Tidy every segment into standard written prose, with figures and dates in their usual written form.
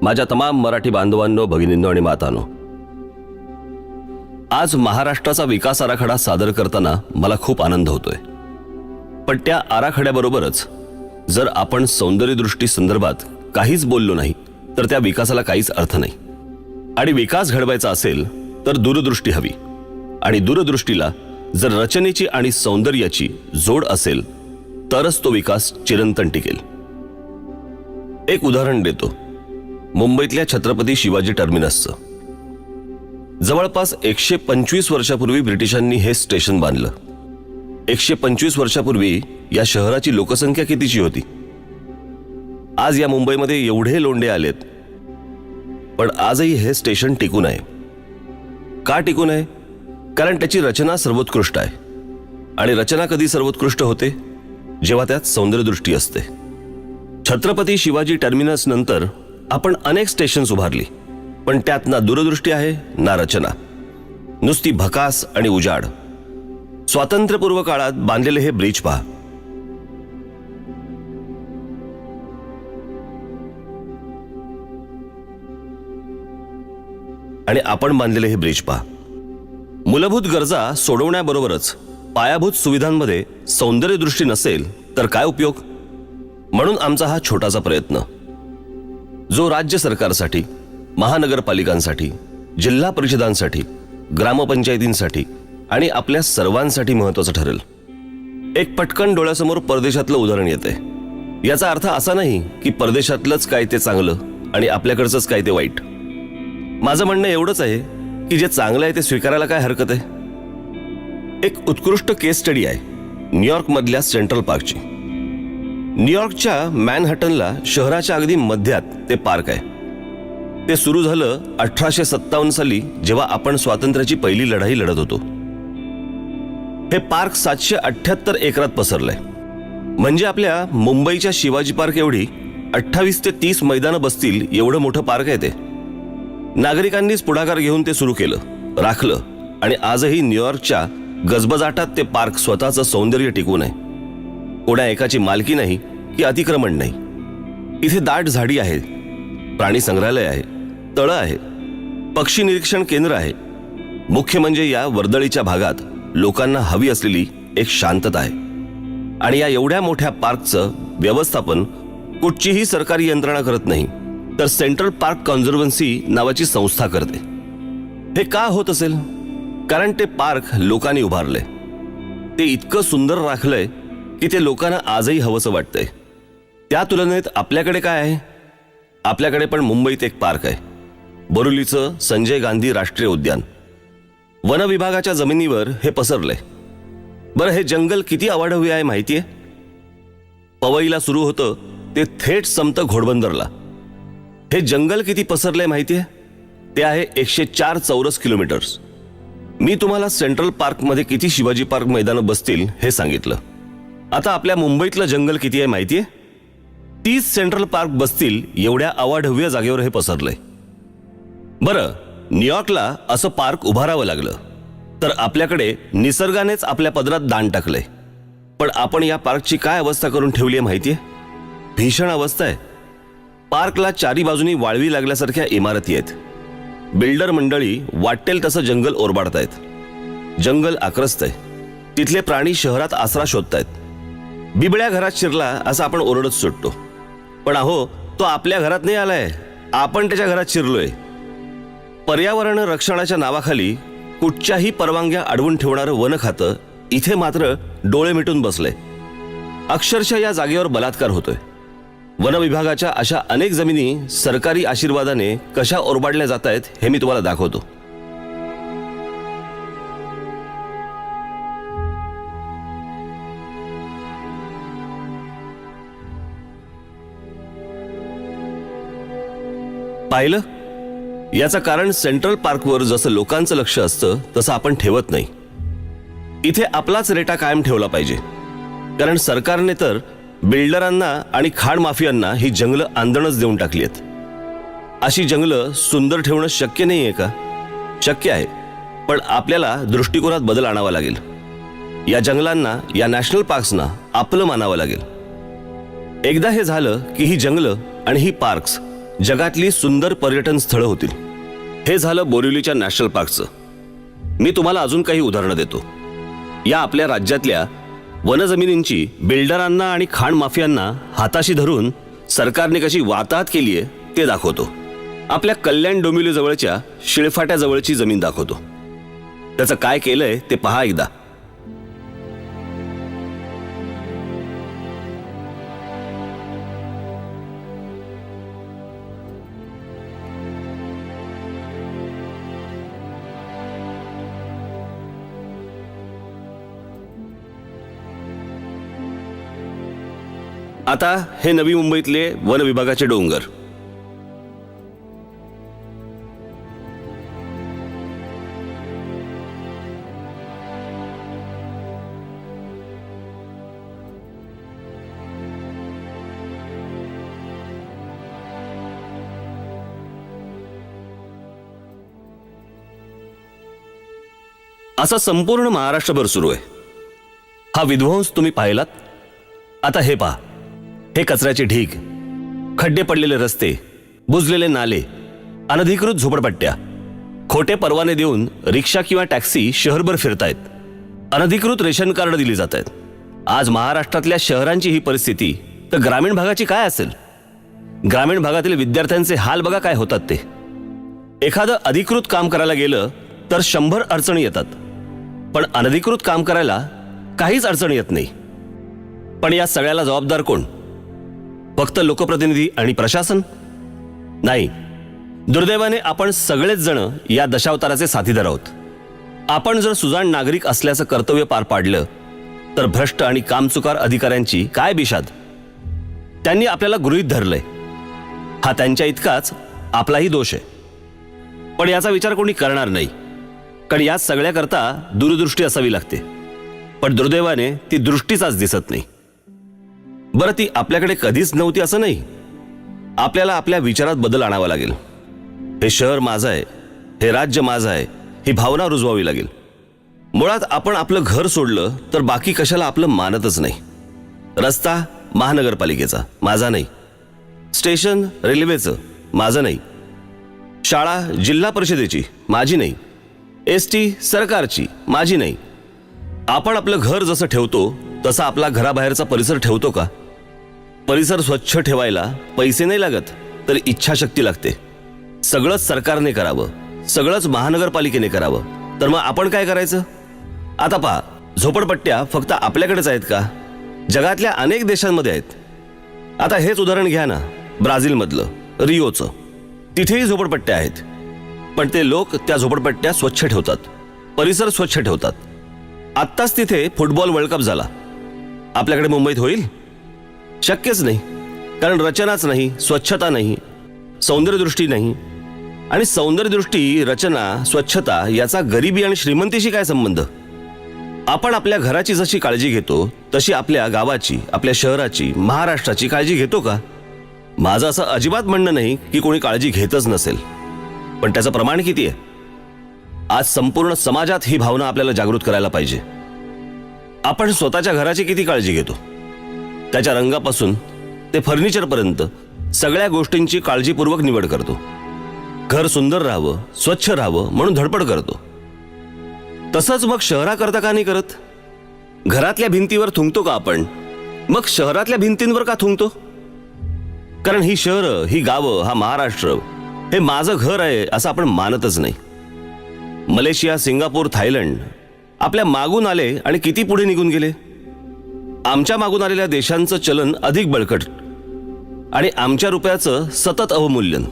माझ्या तमाम मराठी बांधवांनो, भगिनींनो आणि मातांनो, आज महाराष्ट्राचा विकास आराखडा सादर करताना मला खूप आनंद होतोय. पण त्या आराखड्याबरोबरच जर आपण सौंदर्यदृष्टी संदर्भात काहीच बोललो नाही तर त्या विकासाला काहीच अर्थ नाही. आणि विकास घडवायचा असेल तर दूरदृष्टी हवी, आणि दूरदृष्टीला जर रचनेची आणि सौंदर्याची जोड असेल तरच तो विकास चिरंतन टिकेल. एक उदाहरण देतो. मुंबईतल्या छत्रपती शिवाजी टर्मिनसचं. जवळपास 125 वर्षापूर्वी ब्रिटिशांनी हे स्टेशन बांधलं. 125 वर्षापूर्वी या शहराची लोकसंख्या कितीची होती? आज या मुंबईमध्ये एवढे लोंढे आलेत, पण आजही हे स्टेशन टिकून आहे. का टिकून आहे? कारण त्याची रचना सर्वोत्कृष्ट आहे. आणि रचना कधी सर्वोत्कृष्ट होते? जेव्हा त्यात सौंदर्यदृष्टी असते. छत्रपती शिवाजी टर्मिनस नंतर आपण अनेक स्टेशन्स उभारली, पण त्यात ना दूरदृष्टी आहे ना रचना. नुसती भकास आणि उजाड. स्वातंत्र्यपूर्व काळात बांधलेले हे ब्रिज पहा. आणि आपण बांधलेले हे ब्रिज पहा. मूलभूत गरजा सोडवण्याबरोबरच पायाभूत सुविधांमध्ये सौंदर्यदृष्टी नसेल तर काय उपयोग? म्हणून आमचा हा छोटासा प्रयत्न, जो राज्य सरकारसाठी, महानगरपालिकांसाठी, जिल्हा परिषदांसाठी, ग्रामपंचायतींसाठी आणि आपल्या सर्वांसाठी महत्त्वाचं ठरेल. एक पटकन डोळ्यासमोर परदेशातलं उदाहरण येते. याचा अर्थ असा नाही की परदेशातलंच काय ते चांगलं आणि आपल्याकडचंच काय ते वाईट. माझं म्हणणं एवढंच आहे की जे चांगलं आहे ते स्वीकारायला काय हरकत आहे. एक उत्कृष्ट केस स्टडी आहे न्यूयॉर्क मधल्या सेंट्रल पार्कची. न्यूयॉर्कच्या मॅनहॅटनला शहराच्या अगदी मध्यात ते पार्क आहे. ते सुरू झालं 1857 साली, जेव्हा आपण स्वातंत्र्याची पहिली लढाई लढत होतो. हे पार्क 778 एकरात पसरलंय. म्हणजे आपल्या मुंबईच्या शिवाजी पार्क एवढी 28 ते 30 मैदानं बसतील एवढं मोठं पार्क आहे ते. नागरिकांनीच पुढाकार घेऊन ते सुरू केलं, राखलं, आणि आजही न्यूयॉर्कच्या गजबजाटात ते पार्क स्वतःचं सौंदर्य टिकून आहे. कोणा एकाची मालकी नाही की अतिक्रमण नाही. इथे दाट झाडी आहे, प्राणी संग्रहालय आहे, तळं आहे, पक्षी निरीक्षण केंद्र आहे. मुख्य म्हणजे या वर्दळीच्या भागात लोकांना हवी असलेली एक शांतता आहे. आणि या एवढ्या मोठ्या पार्कचं व्यवस्थापन कुठचीही सरकारी यंत्रणा करत नाही, तर सेंट्रल पार्क कॉन्झर्वन्सी नावाची संस्था करते. हे का होत असेल? कारण ते पार्क लोकांनी उभारले. ते इतकं सुंदर राखलंय की ते लोकांना आजही हवंसं वाटतंय. त्या तुलनेत आपल्याकडे काय आहे? आपल्याकडे पण मुंबईत एक पार्क आहे, बोरिवलीचं संजय गांधी राष्ट्रीय उद्यान. वन विभागाच्या जमिनीवर हे पसरलंय. बरं, हे जंगल किती अवाढव्य आहे माहितीये? पवईला सुरू होतं ते थेट संपतं घोडबंदरला. हे जंगल किती पसरलंय माहितीये? ते आहे 104 चौरस किलोमीटर्स. मी तुम्हाला सेंट्रल पार्कमध्ये किती शिवाजी पार्क मैदानं बसतील हे सांगितलं. आता आपल्या मुंबईतलं जंगल किती आहे माहितीये? 30 सेंट्रल पार्क बसतील एवढ्या अवाढव्य जागेवर हे पसरलंय. बरं, न्यूयॉर्कला असं पार्क उभारावं लागलं, तर आपल्याकडे निसर्गानेच आपल्या पदरात दान टाकलंय. पण आपण या पार्कची काय अवस्था करून ठेवली आहे माहितीये? भीषण अवस्था आहे. पार्कला चारी बाजूनी वाळवी लागल्यासारख्या इमारती आहेत. बिल्डर मंडळी वाटेल तसं जंगल ओरबाडतायत. जंगल आक्रस्तय. तिथले प्राणी शहरात आसरा शोधतायत. बिबळ्या घरात शिरला असं आपण ओरडत सुटतो, पण अहो, तो आपल्या घरात नाही आलाय, आपण त्याच्या घरात शिरलोय. पर्यावरण रक्षणाच्या नावाखाली कुठच्याही परवानग्या अडवून ठेवणारं वन खातं इथे मात्र डोळे मिटून बसलंय. अक्षरशः या जागेवर बलात्कार होतोय. वन विभागाच्या अशा अनेक जमिनी सरकारी आशीर्वादाने कशा ओरबाडल्या जात आहेत हे मी तुम्हाला दाखवतो. पाहिलं? याचं कारण सेंट्रल पार्कवर जसं लोकांचं लक्ष असतं तसं आपण ठेवत नाही. इथे आपलाच रेटा कायम ठेवला पाहिजे, कारण सरकारने तर बिल्डरांना आणि खाड माफियांना ही जंगलं आंदणच देऊन टाकली आहेत. अशी जंगलं सुंदर ठेवणं शक्य नाहीये का? शक्य आहे, पण आपल्याला दृष्टिकोनात बदल आणावा लागेल. या जंगलांना, या नॅशनल पार्क्सना आपलं मानावं लागेल. एकदा हे झालं की ही जंगलं आणि ही पार्क्स जगातली सुंदर पर्यटन स्थळं होतील. हे झालं बोरिवलीच्या नॅशनल पार्कचं. मी तुम्हाला अजून काही उदाहरणं देतो. या आपल्या राज्यातल्या वनजमिनींची बिल्डरांना आणि खाण माफियांना हाताशी धरून सरकारने कशी वाताहत केली आहे ते दाखवतो. आपल्या कल्याण डोंबिवली जवळच्या शिळफाट्याजवळची जमीन दाखवतो. त्याचं काय केलंय ते पहा एकदा. आता हे नवी मुंबईतले वन विभागाचे डोंगर. असं संपूर्ण महाराष्ट्रभर सुरू आहे. हा विध्वंस तुम्ही पाहिलात. आता हे पहा. हे कचऱ्याचे ढीग, खड्डे पडलेले रस्ते, बुजलेले नाले, अनधिकृत झोपडपट्ट्या, खोटे परवाने देऊन रिक्षा किंवा टॅक्सी शहरभर फिरतायत, अनधिकृत रेशन कार्ड दिली जात आहेत. आज महाराष्ट्रातल्या शहरांची ही परिस्थिती तर ग्रामीण भागाची काय असेल? ग्रामीण भागातील विद्यार्थ्यांचे हाल बघा काय होतात ते. एखादं अधिकृत काम करायला गेलं तर 100 अडचणी येतात, पण अनधिकृत काम करायला काहीच अडचणी येत नाही. पण या सगळ्याला जबाबदार कोण? फक्त लोकप्रतिनिधी आणि प्रशासन? नाही. दुर्दैवाने आपण सगळेच जण या दशावताराचे साथीदार आहोत. आपण जर सुजाण नागरिक असल्याचं कर्तव्य पार पाडलं तर भ्रष्ट आणि कामचुकार अधिकाऱ्यांची काय बिशाद. त्यांनी आपल्याला गृहीत धरलंय. हा त्यांच्या इतकाच आपलाही दोष आहे. पण याचा विचार कोणी करणार नाही, कारण या सगळ्याकरता दूरदृष्टी असावी लागते. पण दुर्दैवाने ती दृष्टीचाच दिसत नाही. बरं, ती आपल्याकडे कधीच नव्हती असं नाही. आपल्याला आपल्या विचारात बदल आणावा लागेल. हे शहर माझं आहे, हे राज्य माझं आहे, ही भावना रुजवावी लागेल. मुळात आपण आपलं घर सोडलं तर बाकी कशाला आपलं मानतच नाही. रस्ता महानगरपालिकेचा, माझा नाही. स्टेशन रेल्वेचं, माझं नाही. शाळा जिल्हा परिषदेची, माझी नाही. एसटी सरकारची, माझी नाही. आपण आपलं घर जसं ठेवतो तसा आपला घराबाहेरचा परिसर ठेवतो का? परिसर स्वच्छ ठेवायला पैसे नाही लागत, तर इच्छाशक्ती लागते. सगळंच सरकारने करावं, सगळंच महानगरपालिकेने करावं, तर मग आपण काय करायचं? आता पहा, झोपडपट्ट्या फक्त आपल्याकडेच आहेत का? जगातल्या अनेक देशांमध्ये आहेत. आता हेच उदाहरण घ्या ना, ब्राझीलमधलं, रिओचं. तिथेही झोपडपट्ट्या आहेत, पण ते लोक त्या झोपडपट्ट्या स्वच्छ ठेवतात, परिसर स्वच्छ ठेवतात. आत्ताच तिथे फुटबॉल वर्ल्ड कप झाला. आपल्याकडे मुंबईत होईल? शक्यच नाही, कारण रचनाच नाही, स्वच्छता नाही, सौंदर्यदृष्टी नाही. आणि सौंदर्यदृष्टी, रचना, स्वच्छता याचा गरिबी आणि श्रीमंतीशी काय संबंध? आपण आपल्या घराची जशी काळजी घेतो तशी आपल्या गावाची, आपल्या शहराची, महाराष्ट्राची काळजी घेतो का? माझं असं अजिबात म्हणणं नाही की कोणी काळजी घेतच नसेल, पण त्याचं प्रमाण किती आहे? आज संपूर्ण समाजात ही भावना आपल्याला जागृत करायला पाहिजे. आपण स्वतःच्या घराची किती काळजी घेतो? त्याच्या रंगापासून ते फर्निचरपर्यंत सगळ्या गोष्टींची काळजीपूर्वक निवड करतो. घर सुंदर राहावं, स्वच्छ राहावं म्हणून धडपड करतो. तसंच मग शहराकरता का नाही करत? घरातल्या भिंतीवर थुंकतो का आपण? मग शहरातल्या भिंतींवर का थुंकतो? कारण ही शहरं, ही गावं, हा महाराष्ट्र हे माझं घर आहे असं आपण मानतच नाही. मलेशिया, सिंगापूर, थायलंड आपल्या मागून आले आणि किती पुढे निघून गेले. आमच्या मागून आलेल्या देशांचं चलन अधिक बळकट आणि आमच्या रुपयाचं सतत अवमूल्यन.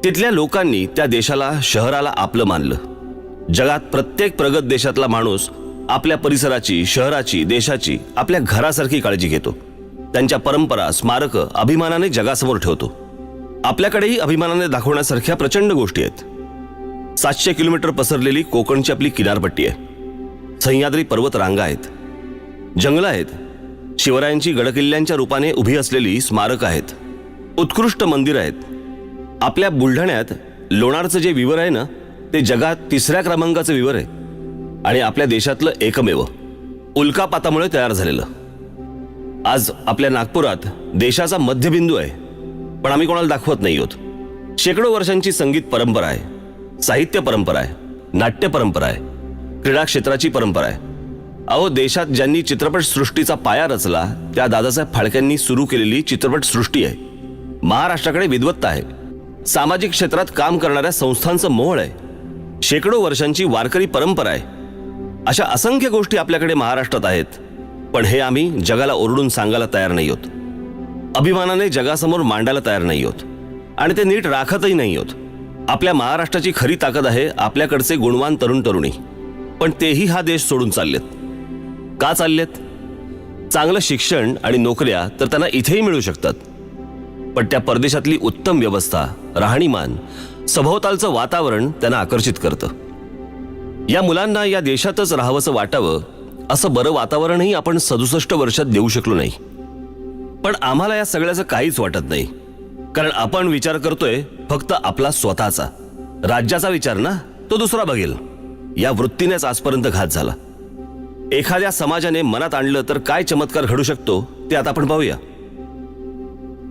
तिथल्या लोकांनी त्या देशाला, शहराला आपलं मानलं. जगात प्रत्येक प्रगत देशातला माणूस आपल्या परिसराची, शहराची, देशाची आपल्या घरासारखी काळजी घेतो. त्यांच्या परंपरा, स्मारकं अभिमानाने जगासमोर ठेवतो. आपल्याकडेही अभिमानाने दाखवण्यासारख्या प्रचंड गोष्टी आहेत. 700 किलोमीटर पसरलेली कोकणची आपली किनारपट्टी आहे. सह्याद्री पर्वत रांगा आहेत, जंगलं आहेत, शिवरायांची गडकिल्ल्यांच्या रूपाने उभी असलेली स्मारकं आहेत, उत्कृष्ट मंदिरं आहेत. आपल्या बुलढाण्यात लोणारचं जे विवर आहे ना, ते जगात 3ऱ्या क्रमांकाचं विवर आहे आणि आपल्या देशातलं एकमेव, उल्कापातामुळे तयार झालेलं. आज आपल्या नागपुरात देशाचा मध्यबिंदू आहे. पण आम्ही कोणाला दाखवत नाही आहोत. शेकडो वर्षांची संगीत परंपरा आहे, साहित्य परंपरा आहे, नाट्य परंपरा आहे, क्रीडा क्षेत्राची परंपरा आहे. अहो, देशात ज्यांनी चित्रपट सृष्टीचा पाया रचला त्या दादासाहेब फाळक्यांनी सुरू केलेली चित्रपट सृष्टी आहे. महाराष्ट्राकडे विद्वत्ता आहे, सामाजिक क्षेत्रात काम करणाऱ्या संस्थांचं मोह आहे, शेकडो वर्षांची वारकरी परंपरा आहे. अशा असंख्य गोष्टी आपल्याकडे महाराष्ट्रात आहेत, पण हे आम्ही जगाला ओरडून सांगायला तयार नाही आहोत, अभिमानाने जगासमोर मांडायला तयार नाही आहोत आणि ते नीट राखतही नाही आहोत. आपल्या महाराष्ट्राची खरी ताकद आहे आपल्याकडचे गुणवान तरुण तरुणी, पण तेही हा देश सोडून चाललेत. का चाललेत? चांगलं शिक्षण आणि नोकऱ्या तर त्यांना इथेही मिळू शकतात, पण त्या परदेशातली उत्तम व्यवस्था, राहणीमान, सभोवतालचं वातावरण त्यांना आकर्षित करतं. या मुलांना या देशातच राहावंसं वाटावं असं बरं वातावरणही आपण 67 वर्षात देऊ शकलो नाही. पण आम्हाला या सगळ्याचं काहीच वाटत नाही, कारण आपण विचार करतोय फक्त आपला स्वतःचा. राज्याचा विचार ना, तो दुसरा बघेल. या वृत्तीनेच आजपर्यंत घात झाला. एखाद्या समाजाने मनात आणलं तर काय चमत्कार घडू शकतो ते आता आपण पाहूया.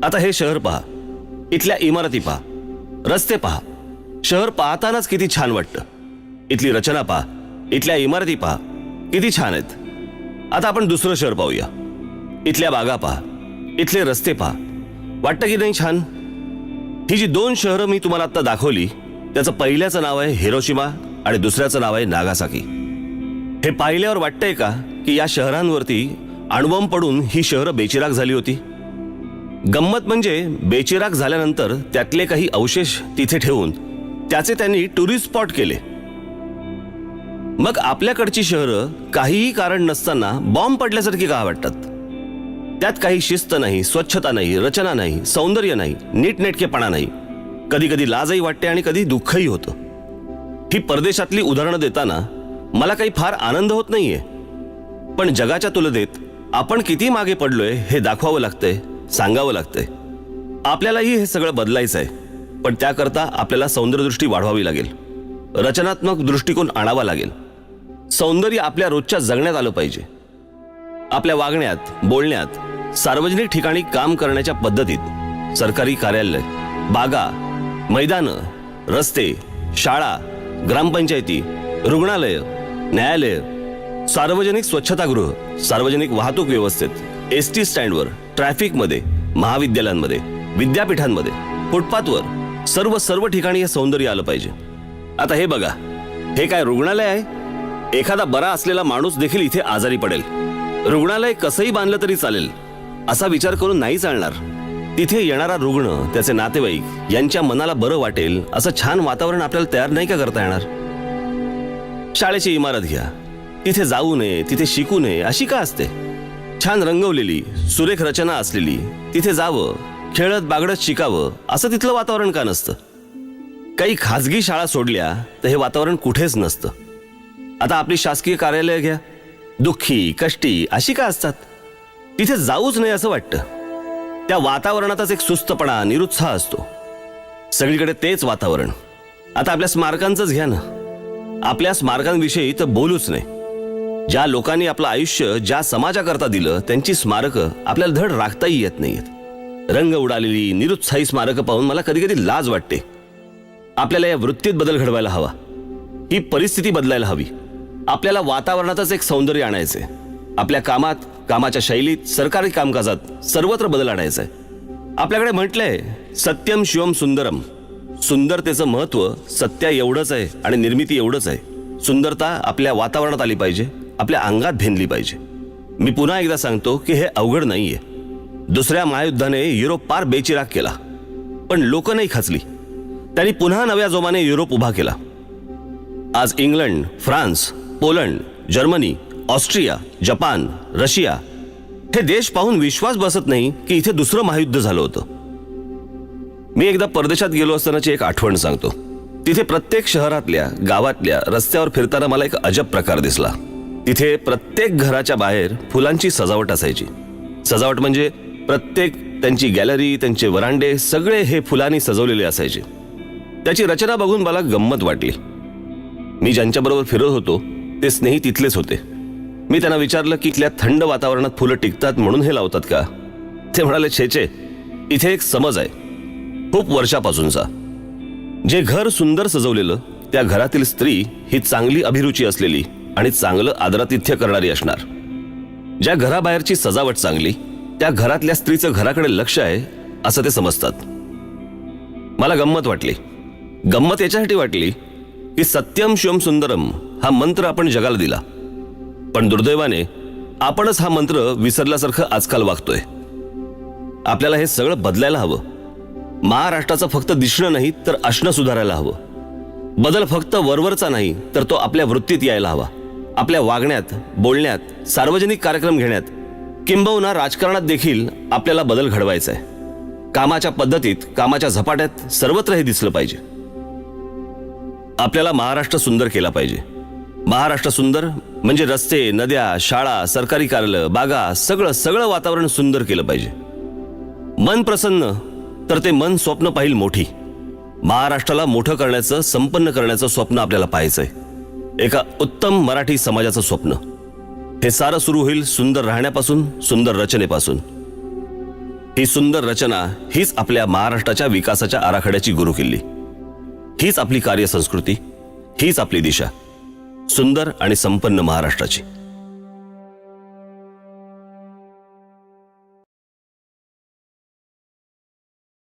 आता हे शहर पहा, इथल्या इमारती पहा, रस्ते पहा. शहर पाहतानाच किती छान वाटतं. इथली रचना पहा, इथल्या इमारती पहा, किती छान आहेत. आता आपण दुसरं शहर पाहूया. इथल्या बागा पहा, इथले रस्ते पहा. वाटतं की नाही छान? ही जी 2 शहरं मी तुम्हाला आता दाखवली, त्याचं पहिल्याचं नाव आहे हिरोशिमा आणि दुसऱ्याचं नाव आहे नागासाकी. हे पाहिल्यावर वाटतंय का की या शहरांवरती अणुबॉम्ब पडून ही शहरं बेचिराख झाली होती? गंमत म्हणजे बेचिराख झाल्यानंतर त्यातले काही अवशेष तिथे ठेवून त्याचे त्यांनी टुरिस्ट स्पॉट केले. मग आपल्याकडची शहरं काहीही कारण नसताना बॉम्ब पडल्यासारखी का वाटतात? त्यात काही शिस्त नाही, स्वच्छता नाही, रचना नाही, सौंदर्य नाही, नीटनेटकेपणा नाही. कधी कधी लाजही वाटते आणि कधी दुःखही होतं. ही परदेशातली उदाहरणं देताना मला काही फार आनंद होत नाहीये, पण जगाच्या तुलनेत आपण किती मागे पडलोय हे दाखवावं लागतंय, सांगावं लागतंय. आपल्यालाही हे सगळं बदलायचं आहे, पण त्याकरता आपल्याला सौंदर्यदृष्टी वाढवावी लागेल, रचनात्मक दृष्टिकोन आणावा लागेल. सौंदर्य आपल्या रोजच्या जगण्यात आलं पाहिजे. आपल्या वागण्यात, बोलण्यात, सार्वजनिक ठिकाणी काम करण्याच्या पद्धतीत, सरकारी कार्यालय, बागा, मैदानं, रस्ते, शाळा, ग्रामपंचायती, रुग्णालय, न्यायालय, सार्वजनिक स्वच्छतागृह, सार्वजनिक वाहतूक व्यवस्थेत, एसटी स्टँडवर, ट्रॅफिकमध्ये, महाविद्यालयांमध्ये, विद्यापीठांमध्ये, फुटपाथवर, सर्व ठिकाणी हे सौंदर्य आलं पाहिजे. आता हे बघा, हे काय रुग्णालय आहे? एखादा बरा असलेला माणूस देखील इथे आजारी पडेल. रुग्णालय कसंही बांधलं तरी चालेल असा विचार करून नाही चालणार. तिथे येणारा रुग्ण, त्याचे नातेवाईक यांच्या मनाला बरं वाटेल असं छान वातावरण आपल्याला तयार नाही का करता येणार? शाळेची इमारत घ्या, तिथे जाऊ नये, तिथे शिकू नये अशी का असते? छान रंगवलेली, सुरेख रचना असलेली, तिथे जावं, खेळत बागडत शिकावं असं तिथलं वातावरण का नसतं? काही खाजगी शाळा सोडल्या तर हे वातावरण कुठेच नसतं. आता आपली शासकीय कार्यालय घ्या, दुःखी, कष्टी अशी का असतात? तिथे जाऊच नये असं वाटतं. त्या वातावरणातच एक सुस्तपणा, निरुत्साह असतो. सगळीकडे तेच वातावरण. आता आपल्या स्मारकांचंच घ्या ना. आपल्या स्मारकांविषयी तर बोलूच नाही. ज्या लोकांनी आपलं आयुष्य ज्या समाजाकरता दिलं त्यांची स्मारकं आपल्याला धड राखताही येत नाहीयेत. रंग उडालेली, निरुत्साही स्मारकं पाहून मला कधी कधी लाज वाटते. आपल्याला या वृत्तीत बदल घडवायला हवा. ही परिस्थिती बदलायला हवी. आपल्याला वातावरणातच एक सौंदर्य आणायचंय. आपल्या कामात, कामाच्या शैलीत, सरकारी कामकाजात सर्वत्र बदल आणायचा आहे. आपल्याकडे म्हटलंय सत्यम शिवम सुंदरम. सुंदरतेचं महत्व सत्य एवढंच आहे आणि निर्मिती एवढंच आहे. सुंदरता आपल्या वातावरणात आली पाहिजे, आपल्या अंगात भिनली पाहिजे. मी पुन्हा एकदा सांगतो की हे अवघड नाहीये. दुसऱ्या महायुद्धाने युरोप पार बेचिराख केला, पण लोक नाही खचली. त्यांनी पुन्हा नव्या जोमाने युरोप उभा केला. आज England, France, Poland, Germany, Austria, Japan, Russia हे देश पाहून विश्वास बसत नाही की इथे दुसरं महायुद्ध झालं होतं. मी एकदा परदेशात गेलो असतानाची एक आठवण सांगतो. तिथे प्रत्येक शहरातल्या, गावातल्या रस्त्यावर फिरताना मला एक अजब प्रकार दिसला. तिथे प्रत्येक घराच्या बाहेर फुलांची सजावट असायची. सजावट म्हणजे प्रत्येक त्यांची गॅलरी, त्यांचे वरांडे सगळे हे फुलांनी सजवलेले असायचे. त्याची रचना बघून मला गंमत वाटली. मी ज्यांच्याबरोबर फिरत होतो ते स्नेही तिथलेच होते. मी त्यांना विचारलं की इथल्या थंड वातावरणात फुलं टिकतात म्हणून हे लावतात का? ते म्हणाले, छे, इथे एक समज आहे. खूप वर्षापासूनचा. जे घर सुंदर सजवलेलं, त्या घरातील स्त्री ही चांगली अभिरुची असलेली आणि चांगलं आदरातिथ्य करणारी असणार. ज्या घराबाहेरची सजावट चांगली, त्या घरातल्या स्त्रीचं घराकडे लक्ष आहे असं ते समजतात. मला गंमत वाटली. गंमत याच्यासाठी वाटली की सत्यम शिवम सुंदरम हा मंत्र आपण जगाला दिला, पण दुर्दैवाने आपणच हा मंत्र विसरल्यासारखं आजकाल वागतोय. आपल्याला हे सगळं बदलायला हवं. महाराष्ट्राचं फक्त दिसणं नाही तर असणं सुधारायला हवं. बदल फक्त वरवरचा नाही तर तो आपल्या वृत्तीत यायला हवा. आपल्या वागण्यात, बोलण्यात, सार्वजनिक कार्यक्रम घेण्यात, किंबहुना राजकारणात देखील आपल्याला बदल घडवायचा आहे. कामाच्या पद्धतीत, कामाच्या झपाट्यात, सर्वत्र हे दिसलं पाहिजे. आपल्याला महाराष्ट्र सुंदर केला पाहिजे. महाराष्ट्र सुंदर म्हणजे रस्ते, नद्या, शाळा, सरकारी कार्यालय, बागा, सगळं वातावरण सुंदर केलं पाहिजे. मन प्रसन्न तर ते मन स्वप्न पाहिल मोठी. महाराष्ट्राला मोठं करण्याचं, संपन्न करण्याचं स्वप्न आपल्याला पाहायचंय. एका उत्तम मराठी समाजाचं स्वप्न. हे सारं सुरू होईल सुंदर राहण्यापासून, सुंदर रचनेपासून. ही सुंदर रचना हीच आपल्या महाराष्ट्राच्या विकासाच्या आराखड्याची गुरुकिल्ली. हीच आपली कार्यसंस्कृती, हीच आपली दिशा सुंदर आणि संपन्न महाराष्ट्राची.